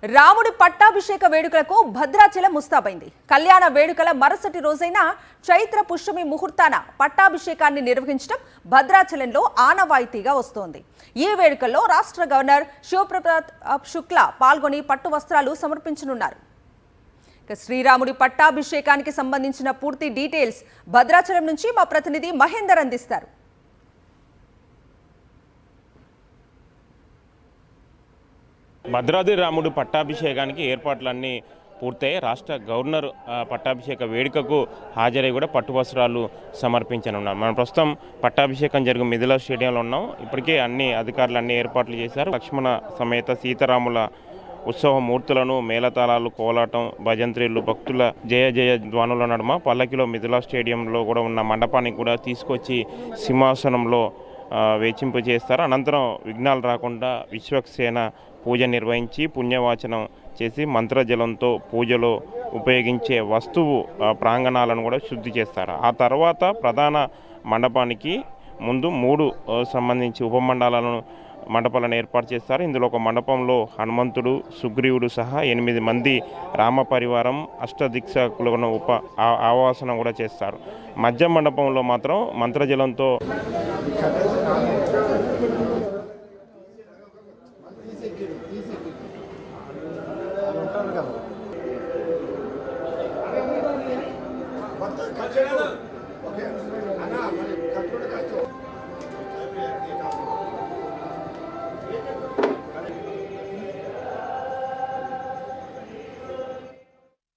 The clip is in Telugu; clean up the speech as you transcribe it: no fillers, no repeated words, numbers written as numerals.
రాముడి పట్టాభిషేక వేడుకలకు భద్రాచలం ముస్తాబైంది. కళ్యాణ వేడుకల మరుసటి రోజైన చైత్ర పుష్యమి ముహూర్తాన పట్టాభిషేకాన్ని నిర్వహించడం భద్రాచలంలో ఆనవాయితీగా వస్తోంది. ఈ వేడుకల్లో రాష్ట్ర గవర్నర్ శివప్రతాప్ శుక్లా పాల్గొని పట్టు వస్త్రాలు సమర్పించనున్నారు. శ్రీరాముడి పట్టాభిషేకానికి సంబంధించిన పూర్తి డీటెయిల్స్ భద్రాచలం నుంచి మా ప్రతినిధి మహేందర్ అందిస్తారు. భద్రాద్రి రాముడు పట్టాభిషేకానికి ఏర్పాట్లన్నీ పూర్తయి రాష్ట్ర గవర్నర్ పట్టాభిషేక వేడుకకు హాజరై కూడా పట్టు వస్త్రాలు సమర్పించనున్నారు. మనం ప్రస్తుతం పట్టాభిషేకం జరిగిన మిథిలా స్టేడియంలో ఉన్నాం. ఇప్పటికే అన్ని అధికారులు అన్ని ఏర్పాట్లు చేశారు. లక్ష్మణ సమేత సీతారాముల ఉత్సవ మూర్తులను మేళతాళాలు, కోలాటం, భజంత్రీలు, భక్తుల జయ జయ ధ్వనుల నడుమ పల్లకిలో మిథిలా స్టేడియంలో కూడా ఉన్న మండపానికి కూడా తీసుకొచ్చి సింహాసనంలో వేచింపు చేస్తారు. అనంతరం విఘ్నాలు రాకుండా విశ్వక్సేన పూజ నిర్వహించి పుణ్యవాచనం చేసి మంత్రజలంతో పూజలో ఉపయోగించే వస్తువు ప్రాంగణాలను కూడా శుద్ధి చేస్తారు. ఆ తర్వాత ప్రధాన మండపానికి ముందు 3 సంబంధించి ఉపమండలాలను మండపాలను ఏర్పాటు చేస్తారు. ఇందులో ఒక మండపంలో హనుమంతుడు, సుగ్రీవుడు సహా 8 మంది రామ పరివారం అష్టదిక్సకులను ఆవాసనం కూడా చేస్తారు. మధ్య మండపంలో మాత్రం మంత్రజలంతో